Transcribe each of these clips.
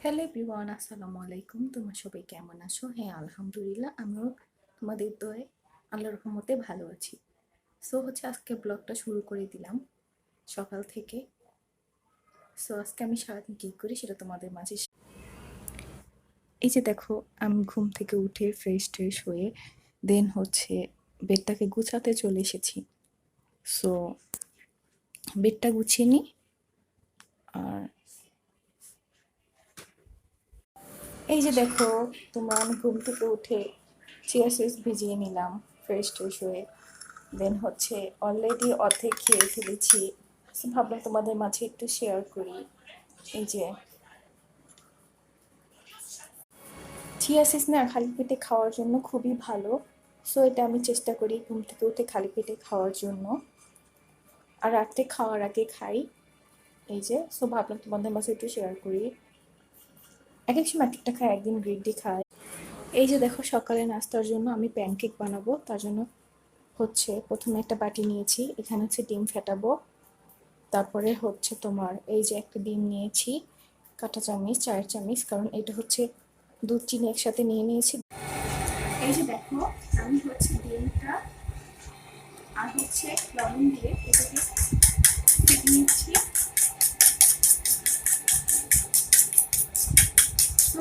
Hello everyone, আসসালামু আলাইকুম। তোমরা সবাই কেমন আছো? হ্যাঁ, আলহামদুলিল্লাহ, আমিও তোমাদের দোয়ায় আল্লাহর রহমতে ভালো আছি। আজকে ব্লগটা শুরু করে দিলাম সকাল থেকে। আজকে আমি সারাদিন কী করি সেটা তোমাদের মাঝে এই যে দেখো, আমি ঘুম থেকে উঠে ফ্রেশ হয়ে দেন বেডটাকে গুছাতে চলে এসেছি। সো বেডটা গুছিয়ে নিই। আর এই যে দেখো, আমি ঘুম থেকে উঠে চিয়া সিডস ভিজিয়ে নিলাম ফ্রেশ হয়ে। দেন অলরেডি অর্ধেক খেয়ে ফেলেছি। ভাবলাম তোমাদের মাঝে একটু শেয়ার করি। এই যে চিয়া সিডস না খালি পেটে খাওয়ার জন্য খুবই ভালো। এটা আমি চেষ্টা করি ঘুম থেকে উঠে খালি পেটে খাওয়ার জন্য, আর রাত্রে খাওয়ার আগে খাই। এই যে ভাবলাম তোমাদের মাঝে একটু শেয়ার করি। এক এক সময় এক একটা খাই, একদিন গ্রিন টি খাই। এই যে দেখো, সকালে নাস্তার জন্য আমি প্যানকেক বানাবো। তার জন্য প্রথমে একটা বাটি নিয়েছি, এখানে ডিম ফেটাবো। তারপরে এই যে একটা ডিম নিয়েছি, কাঁটা চামচ 4 চামচ, কারণ এটা দুধ চিনি একসাথে নিয়ে নিয়েছি। এই যে দেখো, আমি ডিমটা আর লবণ দিয়ে এটাকে ফেটে নিচ্ছি।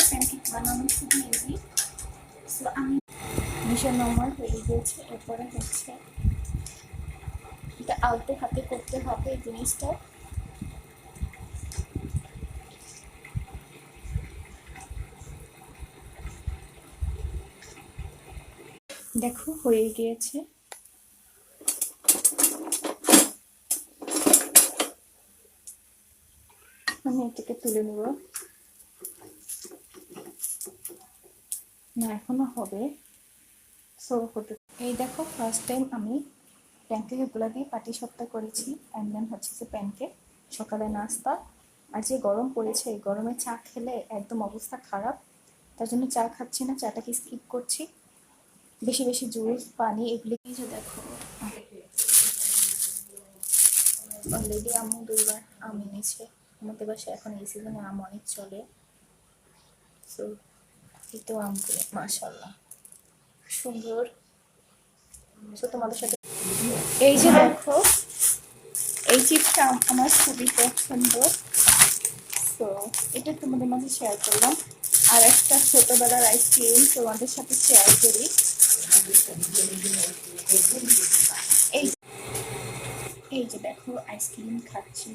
প্যানকেক বানানো খুবই ইজি। আমি মিশানো আমার হয়ে গিয়েছে। এরপরে এটা আলতো হাতে করতে হবে এই জিনিসটা। দেখো হয়ে গিয়েছে। আমি এটাকে তুলে নেব। না, এখনো হবে। এই দেখো, ফার্স্ট টাইম আমি প্যানকেকগুলো দিয়ে পাটিসাপটা করেছি। অ্যান্ড দেন প্যানকেক সকালে নাস্তা। আর যে গরম পড়েছে, এই গরমে চা খেলে একদম অবস্থা খারাপ। তার জন্য চা খাচ্ছি না, চাটাকে স্কিপ করছি। বেশি বেশি জুস, পানি এগুলি। এই যে দেখো, অলরেডি আম্মু 2বার আম এনেছে। আমাদের বাসায় এখন এই সিজনে আম অনেক চলে। সো এতো আমগুলো মাশাআল্লাহ সুন্দর। তোমাদের সাথে এই যে দেখো, এই চিপসটা আমার খুবই পছন্দ। তো এটা তোমাদের মাঝে শেয়ার করলাম। আর একটা ছোটবেলার আইসক্রিম তোমাদের সাথে শেয়ার করি। এই এই যে দেখো, আইসক্রিম খাচ্ছি।